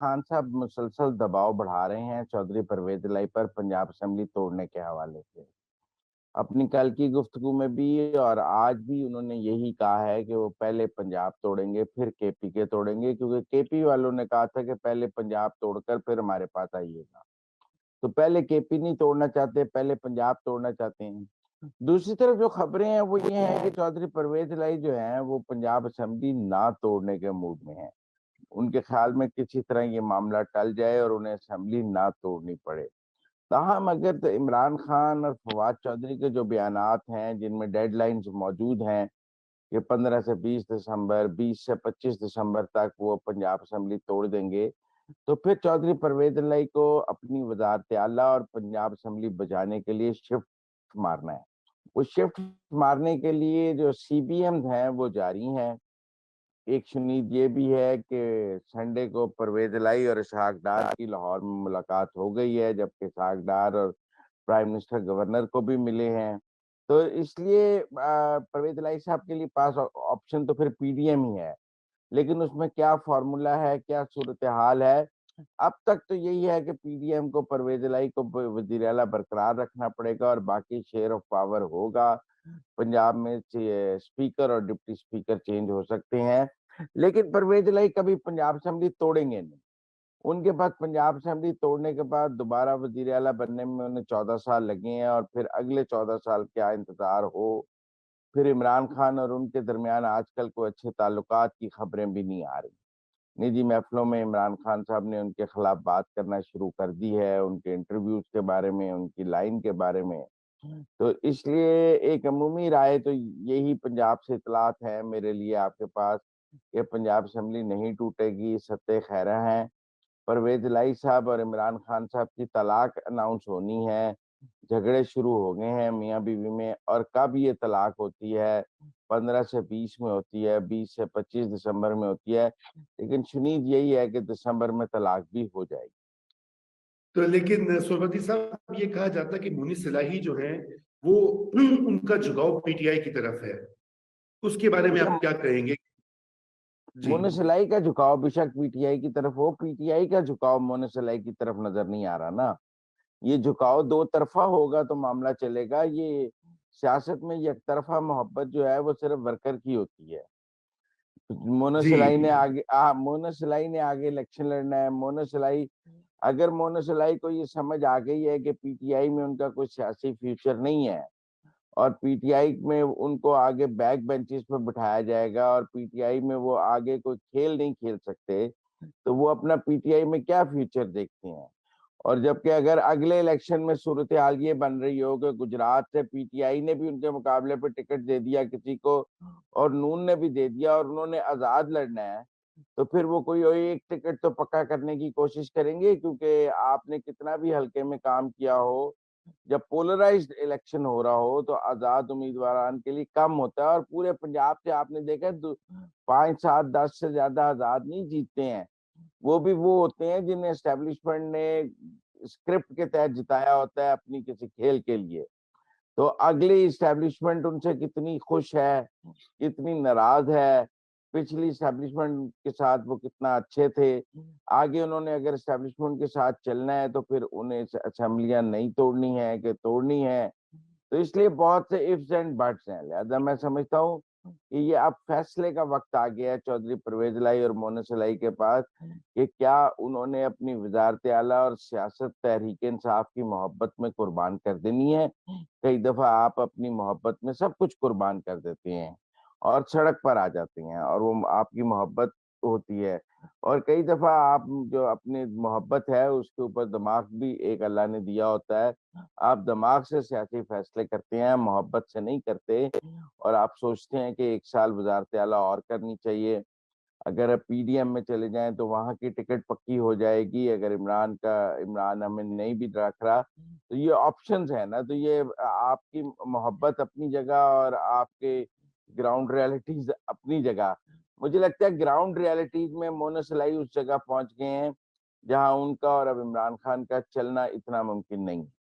खान साहब मुसलसल दबाव बढ़ा रहे हैं चौधरी परवेज इलाही पर पंजाब असेंबली तोड़ने के हवाले से। अपनी कल की गुफ्तगू में भी और आज भी उन्होंने यही कहा है कि वो पहले पंजाब तोड़ेंगे फिर केपी के तोड़ेंगे, क्योंकि केपी वालों ने कहा था कि पहले पंजाब तोड़कर फिर हमारे पास आइएगा। तो पहले केपी नहीं तोड़ना चाहते, पहले पंजाब तोड़ना चाहते हैं। दूसरी तरफ जो खबरें हैं वो ये हैं कि चौधरी परवेज इलाही जो है वो पंजाब असेंबली ना तोड़ने के मूड में है। उनके ख्याल में किसी तरह ये मामला टल जाए और उन्हें असेंबली ना तोड़नी पड़े। ताहम अगर तो इमरान खान और फवाद चौधरी के जो बयानात हैं जिनमें डेडलाइंस मौजूद हैं कि 15 से 20 दिसंबर, 20 से 25 दिसंबर तक वो पंजाब असेंबली तोड़ देंगे, तो फिर चौधरी परवेज इलाही को अपनी वजारत आला और पंजाब असेंबली बचाने के लिए शिफ्ट मारना है। वो शिफ्ट मारने के लिए जो सीबीएम हैं वो जारी हैं। एक सुनीत ये भी है कि संडे को परवेज इलाही और इसहाक डार की लाहौर में मुलाकात हो गई है, जबकि इसहाक डार और प्राइम मिनिस्टर गवर्नर को भी मिले हैं। तो इसलिए परवेज इलाही साहब के लिए पास ऑप्शन तो फिर पीडीएम ही है। लेकिन उसमें क्या फॉर्मूला है, क्या सूरत हाल है, अब तक तो यही है कि पीडीएम को परवेज इलाही को वजीर आला बरकरार रखना पड़ेगा और बाकी शेयर ऑफ पावर होगा। पंजाब में स्पीकर और डिप्टी स्पीकर चेंज हो सकते हैं, लेकिन परवेज इलाही कभी पंजाब असेंबली तोड़ेंगे नहीं। उनके पास पंजाब असेंबली तोड़ने के बाद दोबारा वजीर आला बनने में उन्हें 14 साल लगे हैं और फिर अगले 14 साल क्या इंतजार हो। फिर इमरान खान और उनके दरमियान आजकल कोई अच्छे ताल्लुकात की खबरें भी नहीं आ रही। निजी महफिलों में इमरान खान साहब ने उनके खिलाफ बात करना शुरू कर दी है, उनके इंटरव्यूज के बारे में, उनकी लाइन के बारे में। तो इसलिए एक अमूमी राय तो यही पंजाब से इतलात है मेरे लिए आपके पास कि पंजाब असेंबली नहीं टूटेगी, सत्ते खैरा हैं। परवेज इलाही साहब और इमरान खान साहब की तलाक अनाउंस होनी है। झगड़े शुरू हो गए हैं मियाँ बीवी में, और कब ये तलाक होती है, 15 से 20 में होती है, 20 से 25 दिसंबर में होती है, लेकिन सुनीत यही है कि दिसंबर में तलाक भी हो जाएगी। तो लेकिन सोरबती साहब, ये कहा जाता है कि मुनीस इलाही जो है वो उनका झुकाव पीटीआई की तरफ है, उसके बारे में आप क्या कहेंगे? जी। मोनस इलाही का झुकाव बेशक पीटीआई की तरफ हो, पीटीआई का झुकाव मोनस इलाही की तरफ नजर नहीं आ रहा ना। ये झुकाव दो तरफा होगा तो मामला चलेगा। ये सियासत में एक तरफा मोहब्बत जो है वो सिर्फ वर्कर की होती है। मोनस जी। इलाही ने आगे मोनस इलाही ने आगे इलेक्शन लड़ना है। मोनस इलाही, अगर मोनस इलाही को ये समझ आ गई है कि पीटीआई में उनका कोई सियासी फ्यूचर नहीं है और पीटीआई में उनको आगे बैक बेंचेस पर बिठाया जाएगा और पीटीआई में वो आगे कोई खेल नहीं खेल सकते, तो वो अपना पीटीआई में क्या फ्यूचर देखते हैं। और जबकि अगर अगले इलेक्शन में सूरत हाल ये बन रही हो कि गुजरात से पीटीआई ने भी उनके मुकाबले पर टिकट दे दिया किसी को और नून ने भी दे दिया और उन्होंने आजाद लड़ना है, तो फिर वो कोई एक टिकट तो पक्का करने की कोशिश करेंगे, क्योंकि आपने कितना भी हल्के में काम किया हो, जब पोलराइज्ड इलेक्शन हो रहा हो तो आजाद उम्मीदवार के लिए कम होता है। और पूरे पंजाब से आपने देखा 5, 7, 10 से ज्यादा आजाद नहीं जीतते हैं। वो भी वो होते हैं जिन्हें एस्टेब्लिशमेंट ने स्क्रिप्ट के तहत जिताया होता है अपनी किसी खेल के लिए। तो अगली इस्टेब्लिशमेंट उनसे कितनी खुश है, कितनी नाराज है, पिछली इस्टेब्लिशमेंट के साथ वो कितना अच्छे थे, आगे उन्होंने अगर इस्टेब्लिशमेंट के साथ चलना है तो फिर उन्हें असेंबलियां नहीं तोड़नी है कि तोड़नी है। तो इसलिए बहुत से इफ्स एंड बट्स हैं। लिहाजा मैं समझता हूँ कि ये अब फैसले का वक्त आ गया है चौधरी परवेज इलाही और मोनस इलाही के पास कि क्या उन्होंने अपनी वजारत आला और सियासत तहरीक इंसाफ की मोहब्बत में कुर्बान कर देनी है। कई दफा आप अपनी मोहब्बत में सब कुछ कुर्बान कर देते हैं और सड़क पर आ जाते हैं और वो आपकी मोहब्बत होती है। और कई दफा आप जो अपनी मोहब्बत है उसके ऊपर दिमाग भी एक अल्लाह ने दिया होता है। आप दिमाग से सियासी फैसले करते हैं, मोहब्बत से नहीं करते। और आप सोचते हैं कि 1 साल वजारत आला और करनी चाहिए। अगर आप पीडीएम में चले जाएं तो वहां की टिकट पक्की हो जाएगी। अगर इमरान हमें नहीं भी रख रहा तो ये ऑप्शंस है ना। तो ये आपकी मोहब्बत अपनी जगह और आपके ग्राउंड रियलिटीज अपनी जगह। मुझे लगता है ग्राउंड रियलिटीज में मोनस इलाही उस जगह पहुंच गए हैं जहां उनका और अब इमरान खान का चलना इतना मुमकिन नहीं है।